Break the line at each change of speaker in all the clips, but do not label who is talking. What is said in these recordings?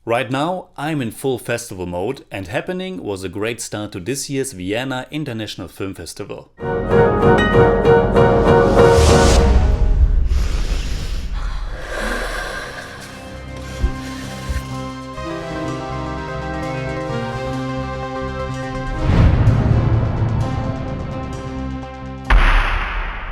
Right now, I'm in full festival mode, and Happening was a great start to this year's Vienna International Film Festival.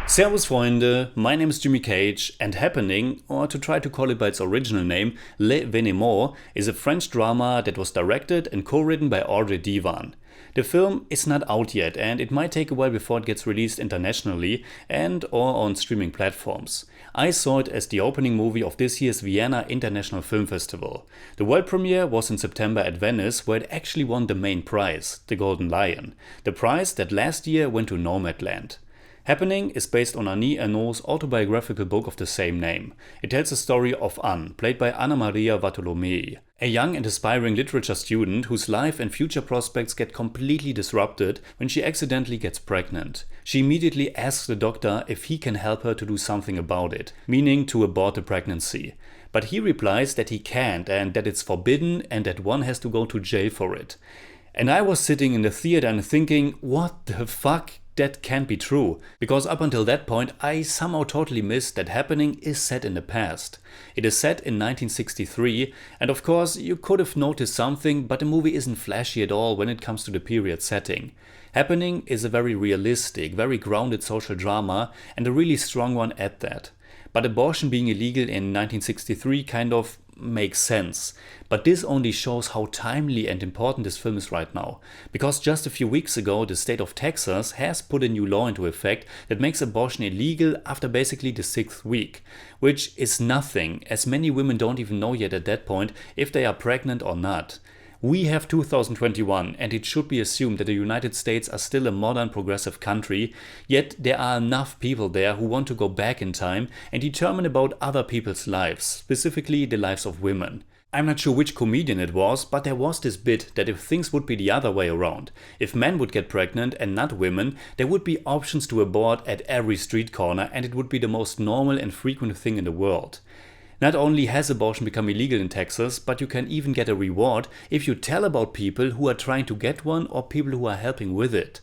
Servus Freunde, my name is Jimmy Cage, and Happening, or to try to call it by its original name, L'Événement, is a French drama that was directed and co-written by Audrey Diwan. The film is not out yet, and it might take a while before it gets released internationally and or on streaming platforms. I saw it as the opening movie of this year's Vienna International Film Festival. The world premiere was in September at Venice, where it actually won the main prize, the Golden Lion, the prize that last year went to Nomadland. Happening is based on Annie Ernaux's autobiographical book of the same name. It tells the story of Anne, played by Anamaria Vartolomei, a young and aspiring literature student whose life and future prospects get completely disrupted when she accidentally gets pregnant. She immediately asks the doctor if he can help her to do something about it, meaning to abort the pregnancy. But he replies that he can't and that it's forbidden and that one has to go to jail for it. And I was sitting in the theater and thinking, what the fuck? That can't be true, because up until that point I somehow totally missed that Happening is set in the past. It is set in 1963, and of course you could have noticed something, but the movie isn't flashy at all when it comes to the period setting. Happening is a very realistic, very grounded social drama, and a really strong one at that. But abortion being illegal in 1963 kind of makes sense. But this only shows how timely and important this film is right now. Because just a few weeks ago, the state of Texas has put a new law into effect that makes abortion illegal after basically the 6th week. Which is nothing, as many women don't even know yet at that point if they are pregnant or not. We have 2021, and it should be assumed that the United States are still a modern progressive country, yet there are enough people there who want to go back in time and determine about other people's lives, specifically the lives of women. I'm not sure which comedian it was, but there was this bit that if things would be the other way around, if men would get pregnant and not women, there would be options to abort at every street corner and it would be the most normal and frequent thing in the world. Not only has abortion become illegal in Texas, but you can even get a reward if you tell about people who are trying to get one or people who are helping with it.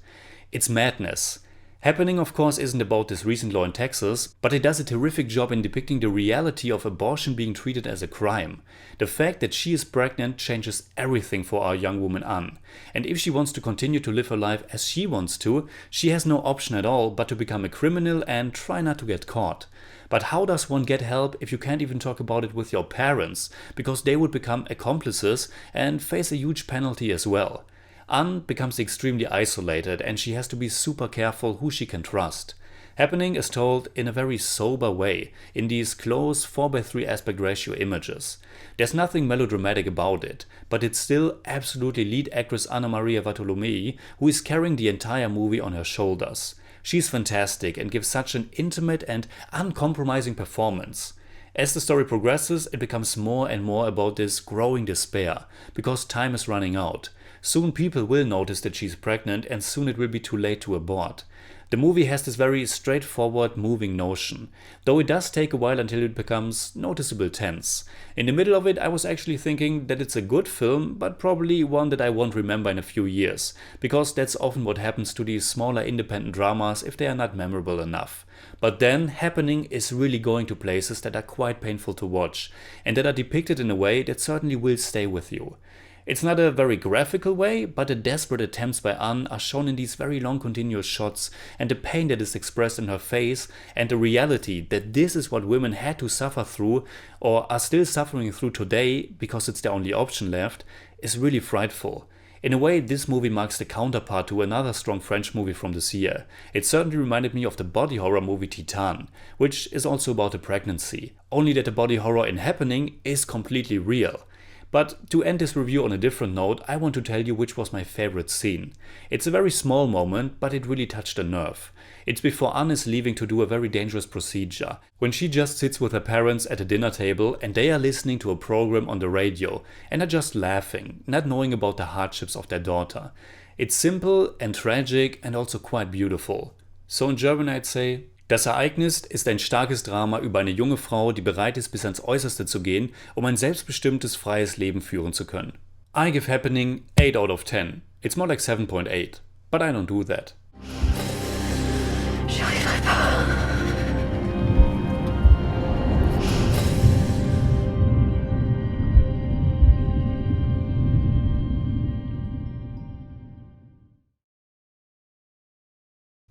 It's madness. Happening, of course, isn't about this recent law in Texas, but it does a terrific job in depicting the reality of abortion being treated as a crime. The fact that she is pregnant changes everything for our young woman Anne. And if she wants to continue to live her life as she wants to, she has no option at all but to become a criminal and try not to get caught. But how does one get help if you can't even talk about it with your parents, because they would become accomplices and face a huge penalty as well? Anne becomes extremely isolated and she has to be super careful who she can trust. Happening is told in a very sober way, in these close 4:3 aspect ratio images. There's nothing melodramatic about it, but it's still absolutely lead actress Anamaria Vartolomei who is carrying the entire movie on her shoulders. She's fantastic and gives such an intimate and uncompromising performance. As the story progresses, it becomes more and more about this growing despair, because time is running out. Soon people will notice that she's pregnant and soon it will be too late to abort. The movie has this very straightforward, moving notion, though it does take a while until it becomes noticeable tense. In the middle of it, I was actually thinking that it's a good film, but probably one that I won't remember in a few years, because that's often what happens to these smaller independent dramas if they are not memorable enough. But then, Happening is really going to places that are quite painful to watch, and that are depicted in a way that certainly will stay with you. It's not a very graphical way, but the desperate attempts by Anne are shown in these very long continuous shots, and the pain that is expressed in her face, and the reality that this is what women had to suffer through, or are still suffering through today because it's the only option left, is really frightful. In a way, this movie marks the counterpart to another strong French movie from this year. It certainly reminded me of the body horror movie Titan, which is also about a pregnancy, only that the body horror in Happening is completely real. But to end this review on a different note, I want to tell you which was my favorite scene. It's a very small moment, but it really touched a nerve. It's before Anne is leaving to do a very dangerous procedure, when she just sits with her parents at a dinner table and they are listening to a program on the radio and are just laughing, not knowing about the hardships of their daughter. It's simple and tragic and also quite beautiful. So in German I'd say, Das Ereignis ist ein starkes Drama über eine junge Frau, die bereit ist, bis ans Äußerste zu gehen, um ein selbstbestimmtes, freies Leben führen zu können. I give Happening 8 out of 10. It's more like 7.8, but I don't do that.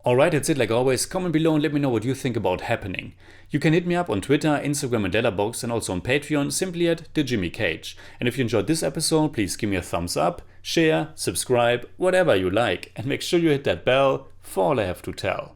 Alright, that's it like always. Comment below and let me know what you think about Happening. You can hit me up on Twitter, Instagram and Letterboxd, and also on Patreon, simply at @TheJimmyCage. And if you enjoyed this episode, please give me a thumbs up, share, subscribe, whatever you like, and make sure you hit that bell for all I have to tell.